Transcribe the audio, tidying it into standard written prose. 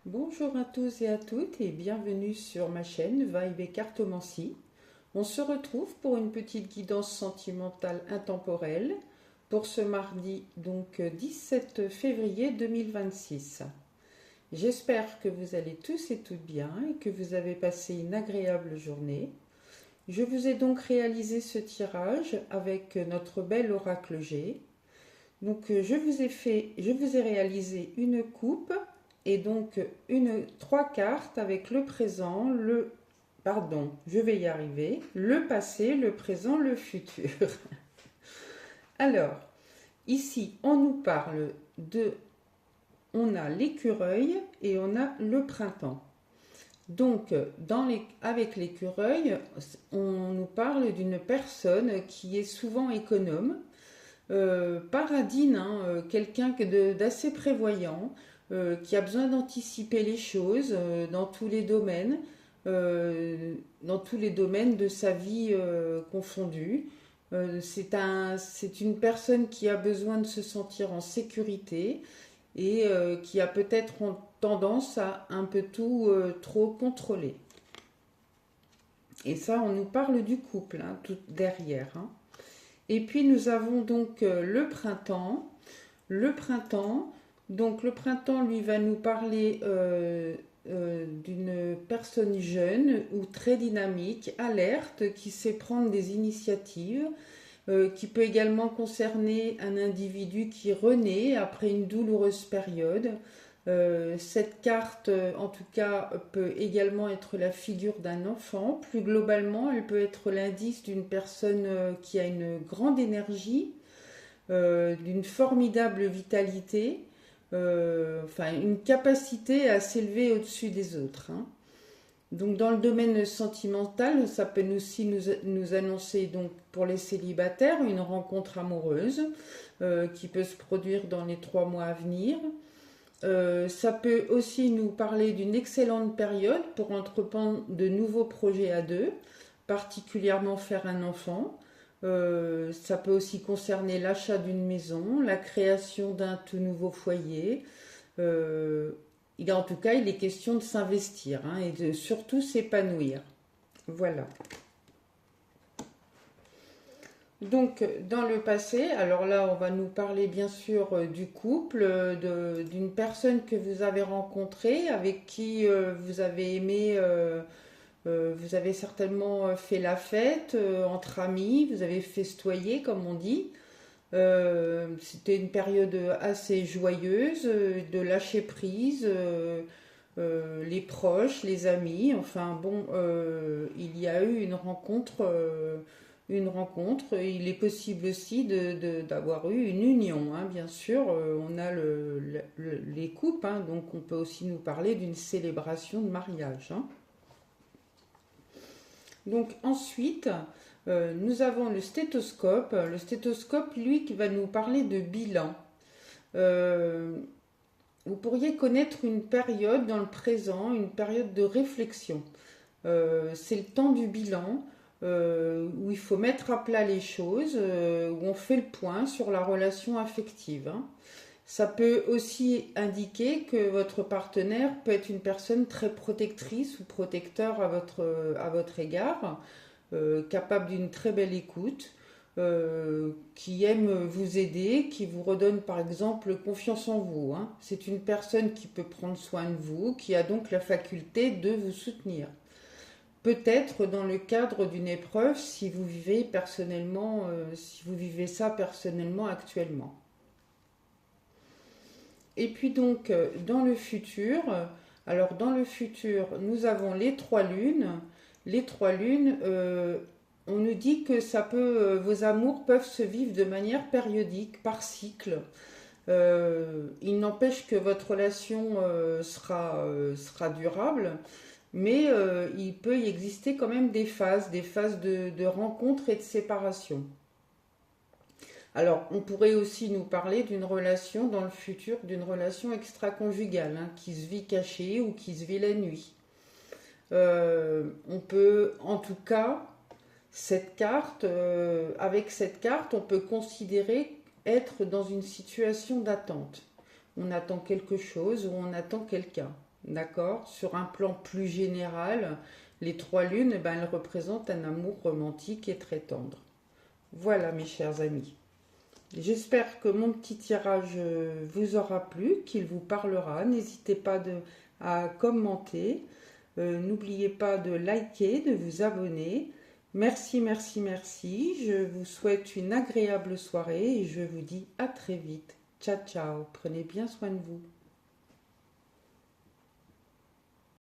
Bonjour à tous et à toutes et bienvenue sur ma chaîne Vibe et Cartomancie. On se retrouve pour une petite guidance sentimentale intemporelle pour ce mardi 17 février 2026. J'espère que vous allez tous et toutes bien et que vous avez passé une agréable journée. Je vous ai donc réalisé ce tirage avec notre bel oracle G. Je vous ai réalisé une coupe et donc trois cartes avec le présent, je vais y arriver, le passé, le présent, le futur. Alors, ici, on nous parle on a l'écureuil et on a le printemps. Donc, avec l'écureuil, on nous parle d'une personne qui est souvent économe, paradine, quelqu'un d'assez prévoyant, qui a besoin d'anticiper les choses dans tous les domaines de sa vie confondus. C'est une personne qui a besoin de se sentir en sécurité et qui a peut-être tendance à un peu tout trop contrôler. Et ça, on nous parle du couple, tout derrière. Et puis nous avons donc le printemps. Le printemps, lui, va nous parler d'une personne jeune ou très dynamique, alerte, qui sait prendre des initiatives, qui peut également concerner un individu qui renaît après une douloureuse période. Cette carte, en tout cas, peut également être la figure d'un enfant. Plus globalement, elle peut être l'indice d'une personne qui a une grande énergie, d'une formidable vitalité, une capacité à s'élever au-dessus des autres. Donc dans le domaine sentimental, ça peut aussi nous annoncer donc pour les célibataires une rencontre amoureuse qui peut se produire dans les 3 mois à venir. Ça peut aussi nous parler d'une excellente période pour entreprendre de nouveaux projets à deux, particulièrement faire un enfant. Ça peut aussi concerner l'achat d'une maison, la création d'un tout nouveau foyer. En tout cas, il est question de s'investir et de surtout s'épanouir. Voilà. Donc, dans le passé, alors là, on va nous parler bien sûr du couple, d'une personne que vous avez rencontrée, avec qui vous avez aimé, vous avez certainement fait la fête entre amis, vous avez festoyé, comme on dit. C'était une période assez joyeuse, de lâcher prise, les proches, les amis, enfin bon, il y a eu une rencontre. Il est possible aussi d'avoir eu une union, bien sûr. On a les couples, donc on peut aussi nous parler d'une célébration de mariage. Donc ensuite, nous avons le stéthoscope. Le stéthoscope, lui, qui va nous parler de bilan. Vous pourriez connaître une période dans le présent, une période de réflexion. C'est le temps du bilan, où il faut mettre à plat les choses, où on fait le point sur la relation affective. Ça peut aussi indiquer que votre partenaire peut être une personne très protectrice ou protecteur à votre égard, capable d'une très belle écoute, qui aime vous aider, qui vous redonne par exemple confiance en vous. C'est une personne qui peut prendre soin de vous, qui a donc la faculté de vous soutenir. Peut-être dans le cadre d'une épreuve si vous vivez ça personnellement actuellement. Et puis donc dans le futur, nous avons les 3 lunes. Les 3 lunes, on nous dit que vos amours peuvent se vivre de manière périodique, par cycle. Il n'empêche que votre relation sera durable, mais il peut y exister quand même des phases de rencontre et de séparation. Alors, on pourrait aussi nous parler d'une relation dans le futur, d'une relation extra-conjugale, qui se vit cachée ou qui se vit la nuit. On peut, en tout cas, avec cette carte, on peut considérer être dans une situation d'attente. On attend quelque chose ou on attend quelqu'un. d'accord? Sur un plan plus général, les trois lunes, eh ben, elles représentent un amour romantique et très tendre. Voilà, mes chers amis. J'espère que mon petit tirage vous aura plu, qu'il vous parlera. N'hésitez pas à commenter. N'oubliez pas de liker, de vous abonner. Merci, merci, merci. Je vous souhaite une agréable soirée et je vous dis à très vite. Ciao, ciao. Prenez bien soin de vous.